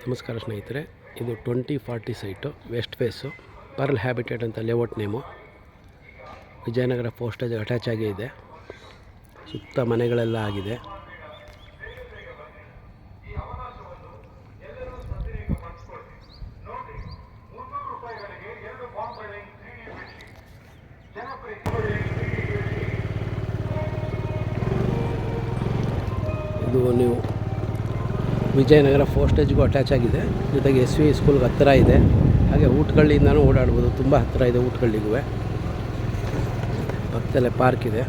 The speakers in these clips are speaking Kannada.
ನಮಸ್ಕಾರ ಸ್ನೇಹಿತರೆ, ಇದು 2040 site, west face, pearl habitat ಅಂತ layout name. Vijayanagar postage attach ಆಗೇ ಇದೆ. ಸುತ್ತ ಮನೆಗಳೆಲ್ಲ ಆಗಿದೆ. ಇದು ನೀವು ವಿಜಯನಗರ ಪೋಸ್ಟೇಜ್ಗೂ ಅಟ್ಯಾಚ್ ಆಗಿದೆ. ಜೊತೆಗೆ SV ಸ್ಕೂಲ್ಗೆ ಹತ್ತಿರ ಇದೆ. ಹಾಗೆ ಊಟಗಳಿಂದನೂ ಓಡಾಡ್ಬೋದು, ತುಂಬ ಹತ್ತಿರ ಇದೆ ಊಟಗಳಿಗೂ. ಪಕ್ಕದಲ್ಲೇ ಪಾರ್ಕ್ ಇದೆ.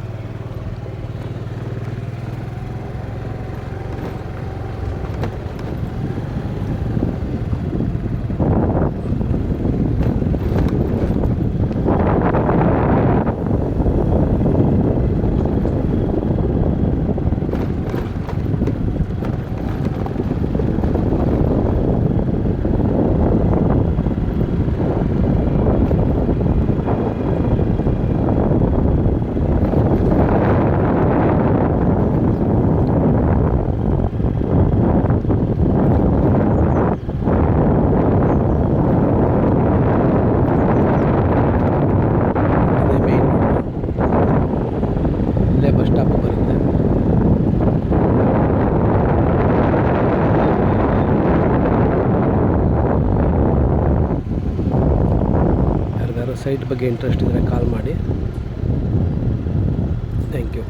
ಬಸ್ ಸ್ಟಾಪ್ ಬರುತ್ತೆ. ಯಾರಿಗಾರು ಸೈಟ್ ಬಗ್ಗೆ ಇಂಟ್ರೆಸ್ಟ್ ಇದ್ದರೆ ಕಾಲ್ ಮಾಡಿ. Thank you.